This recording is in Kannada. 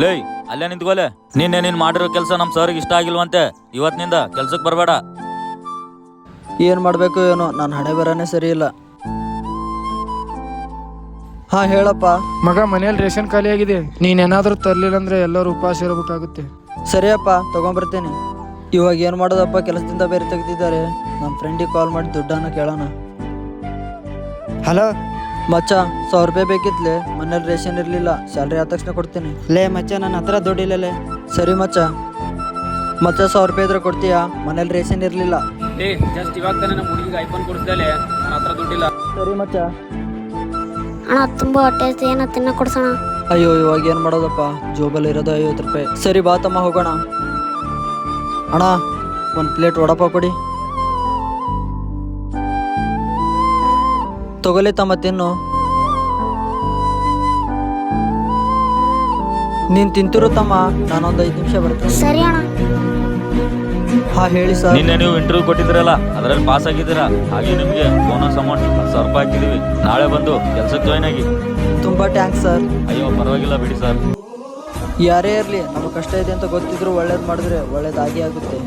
ಲೇ ಅಲ್ಲೇ ನಿಂತ್ಕೋಲೆ. ನಿನ್ನೆ ನೀನ್ ಮಾಡಿರೋ ಕೆಲಸ ನಮ್ ಸರ್ಗೆ ಇಷ್ಟ ಆಗಿಲ್ವಂತೆ. ಇವತ್ತಿನಿಂದ ಕೆಲ್ಸಕ್ಕೆ ಬರಬೇಡ. ಏನು ಮಾಡಬೇಕು ಏನೋ, ನನ್ನ ಹಣೆ ಬರನೇ ಸರಿ ಇಲ್ಲ. ಹಾಂ ಹೇಳಪ್ಪ. ಮಗ, ಮನೇಲಿ ರೇಷನ್ ಖಾಲಿ ಆಗಿದೆ. ನೀನೇನಾದರೂ ತರಲಿಲ್ಲ ಅಂದ್ರೆ ಎಲ್ಲರೂ ಉಪವಾಸ ಇರಬೇಕಾಗುತ್ತೆ. ಸರಿಯಪ್ಪ, ತೊಗೊಂಬರ್ತೀನಿ. ಇವಾಗ ಏನು ಮಾಡೋದಪ್ಪ, ಕೆಲಸದಿಂದ ಬೇರೆ ತೆಗೆದಿದ್ದಾರೆ. ನಮ್ಮ ಫ್ರೆಂಡಿಗೆ ಕಾಲ್ ಮಾಡಿ ದುಡ್ಡನ್ನು ಕೇಳೋಣ. ಹಲೋ ಮಚ್ಚ, 100 ರೂಪಾಯಿ ಬೇಕಿತ್ಲೆ. ಮನೇಲಿ ರೇಷನ್ ಇರಲಿಲ್ಲ. ಸ್ಯಾಲ್ರಿ ಆದ ತಕ್ಷಣ ಕೊಡ್ತೀನಿ. ಲೇ ಮಚ್ಚ, ನನ್ನ ಹತ್ರ ದುಡ್ಡಿಲ್ಲಲೇ. ಸರಿ ಮಚ್ಚ. ಮಚ್ಚ 100 ರೂಪಾಯಿ ಇದ್ರೆ ಕೊಡ್ತೀಯಾ? ಮನೇಲಿ ರೇಷನ್ ಇರಲಿಲ್ಲ. ಜಸ್ಟ್ ಇವಾಗ ತಾನೇ ನಮ್ಮ ಹುಡುಗಿಗೆ ಐಫೋನ್ ಕೊಡಿಸ್ದಲೆ, ನನ್ನ ಹತ್ರ ದುಡ್ಡಿಲ್ಲ. ಸರಿ ಮಚ್ಚ. ಅಣ್ಣ ತುಂಬ ಹೊಟ್ಟೆ ಐತೆ, ಏನೋ ತಿನ್ನ ಕೊಡ್ಸೋಣ. ಅಯ್ಯೋ, ಇವಾಗ ಏನು ಮಾಡೋದಪ್ಪ, ಜೋಬಲ್ಲಿ ಇರೋದು 50 ರೂಪಾಯಿ. ಸರಿ ಬಾ ತಮ್ಮ, ಹೋಗೋಣ. ಅಣ್ಣ, 1 ಪ್ಲೇಟ್ ವಡಪಾವ್ ಕೊಡಿ. ತಗೊಲಿ ತಮ್ಮ, ತಿನ್ನು. ನೀನು ತಿಂತಿರು ತಮ್ಮ, ನಾನೊಂದು 5 ನಿಮಿಷ ಬರ್ತೀನಿ. ಸರಿ ಅಣ್ಣ. ಹಾಂ ಹೇಳಿ ಸರ್. ನಿನ್ನೆ ನೀವು ಇಂಟರ್ವ್ಯೂ ಕೊಟ್ಟಿದ್ದೀರಲ್ಲ, ಅದರಲ್ಲಿ ಪಾಸ್ ಆಗಿದ್ದೀರಾ. ಹಾಗೆ ನಿಮಗೆ ಬೋನಸ್ ಅಮೌಂಟ್ 10,000 ರೂಪಾಯಿ ಹಾಕಿದೀವಿ. ನಾಳೆ ಬಂದು ಕೆಲ್ಸಕ್ಕೆ ಜಾಯ್ನ್ ಆಗಿ. ತುಂಬ ಟ್ಯಾಂಕ್ಸ್ ಸರ್. ಅಯ್ಯೋ ಪರವಾಗಿಲ್ಲ ಬಿಡಿ ಸರ್. ಯಾರೇ ಇರಲಿ, ನಮಗೆ ಕಷ್ಟ ಇದೆ ಅಂತ ಗೊತ್ತಿದ್ರು ಒಳ್ಳೇದು ಮಾಡಿದ್ರೆ ಒಳ್ಳೇದಾಗಿ ಆಗುತ್ತೆ.